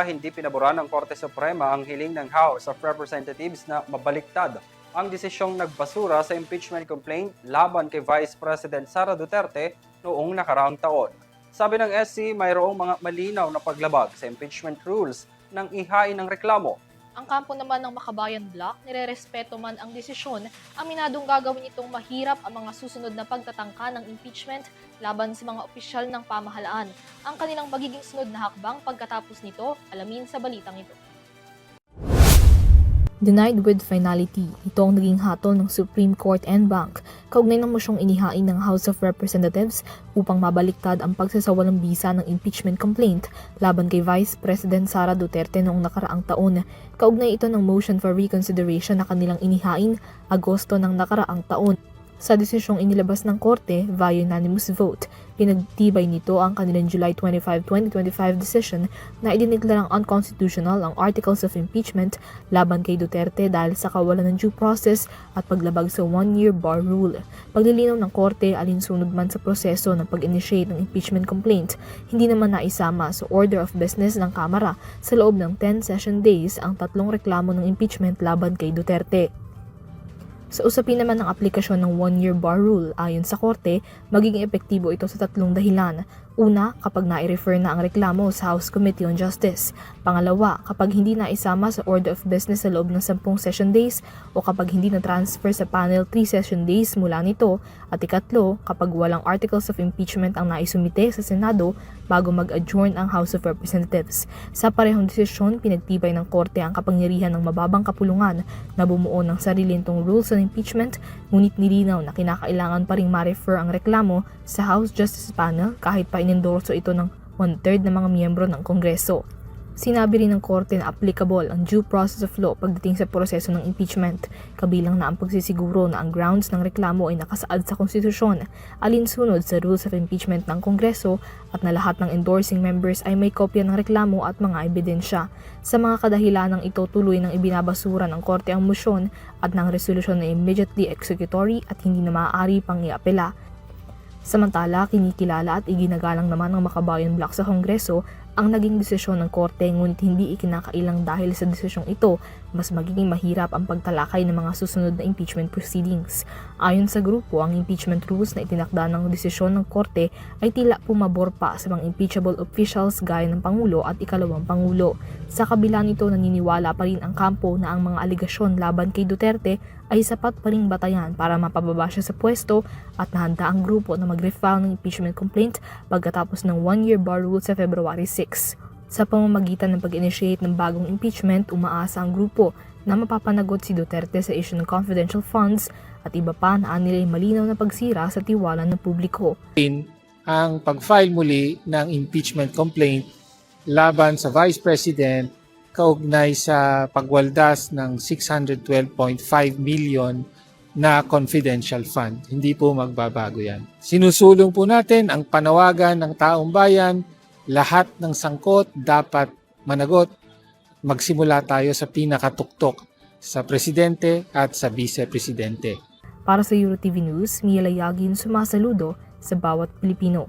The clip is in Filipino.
hindi pinabura ng Korte Suprema ang hiling ng House of Representatives na mabaliktad ang desisyong nagbasura sa impeachment complaint laban kay Vice President Sara Duterte noong nakaraang taon. Sabi ng SC, mayroong mga malinaw na paglabag sa impeachment rules ng ihain ng reklamo. Ang kampo naman ng Makabayan Bloc, nirerespeto man ang desisyon, aminadong gagawin itong mahirap ang mga susunod na pagtatangka ng impeachment laban sa mga opisyal ng pamahalaan. Ang kanilang magiging sunod na hakbang pagkatapos nito, alamin sa balitang ito. Denied with finality. Ito ang naging hatol ng Supreme Court en banc kaugnay ng mosyong inihain ng House of Representatives upang mabaliktad ang pagsasawalang bisa ng impeachment complaint laban kay Vice President Sara Duterte noong nakaraang taon. Kaugnay ito ng motion for reconsideration na kanilang inihain Agosto ng nakaraang taon. Sa desisyong inilabas ng Korte via unanimous vote, pinagtibay nito ang kanilang July 25, 2025 decision na idineklarang unconstitutional ang Articles of Impeachment laban kay Duterte dahil sa kawalan ng due process at paglabag sa one-year bar rule. Paglilinaw ng Korte alinsunod man sa proseso ng pag-initiate ng impeachment complaint, hindi naman naisama sa order of business ng Kamara sa loob ng 10 session days ang tatlong reklamo ng impeachment laban kay Duterte. Sa usapin naman ng aplikasyon ng one-year bar rule, ayon sa Korte, magiging epektibo ito sa tatlong dahilan. Una, kapag nai-refer na ang reklamo sa House Committee on Justice. Pangalawa, kapag hindi naisama sa order of business sa loob ng 10 session days o kapag hindi na-transfer sa panel 3 session days mula nito. At ikatlo, kapag walang articles of impeachment ang naisumite sa Senado bago mag-adjourn ang House of Representatives. Sa parehong desisyon, pinagtibay ng Korte ang kapangyarihan ng mababang kapulungan na bumuo ng sarili nitong rules on impeachment, ngunit nilinaw na kinakailangan pa ring ma-refer ang reklamo sa House Justice Panel kahit pa inendorso ito ng 1/3 ng mga miyembro ng Kongreso. Sinabi rin ng Korte na applicable ang due process of law pagdating sa proseso ng impeachment, kabilang na ang pagsisiguro na ang grounds ng reklamo ay nakasaad sa konstitusyon, alinsunod sa rules of impeachment ng Kongreso at na lahat ng endorsing members ay may kopya ng reklamo at mga ebidensya. Sa mga kadahilanang ito, tuloy nang ibinabasura ng Korte ang motion at ng resolusyon na immediately executory at hindi na maaari pang iapela. Samantala, kinikilala at iginagalang naman ng Makabayan Bloc sa Kongreso ang naging desisyon ng Korte, ngunit hindi ikinakailang dahil sa desisyong ito, mas magiging mahirap ang pagtalakay ng mga susunod na impeachment proceedings. Ayon sa grupo, ang impeachment rules na itinakda ng desisyon ng Korte ay tila pumabor pa sa mga impeachable officials gaya ng Pangulo at ikalawang Pangulo. Sa kabila nito, naniniwala pa rin ang kampo na ang mga aligasyon laban kay Duterte ay sapat pa ring batayan para mapababa siya sa pwesto at nahanda ang grupo na mag-refile ng impeachment complaint pagkatapos ng one-year bar rule sa February 6. Sa pamamagitan ng pag-initiate ng bagong impeachment, umaasa ang grupo na mapapanagot si Duterte sa issue ng confidential funds at iba pa na nila malinaw na pagsira sa tiwala ng publiko. Ang pag-file muli ng impeachment complaint laban sa Vice President kaugnay sa pagwaldas ng 612.5 million na confidential fund. Hindi po magbabago yan. Sinusulong po natin ang panawagan ng taong bayan, lahat ng sangkot dapat managot. Magsimula tayo sa pinakatuktok sa Presidente at sa Vice-Presidente. Para sa EuroTV News, Mia Layagin sumasaludo sa bawat Pilipino.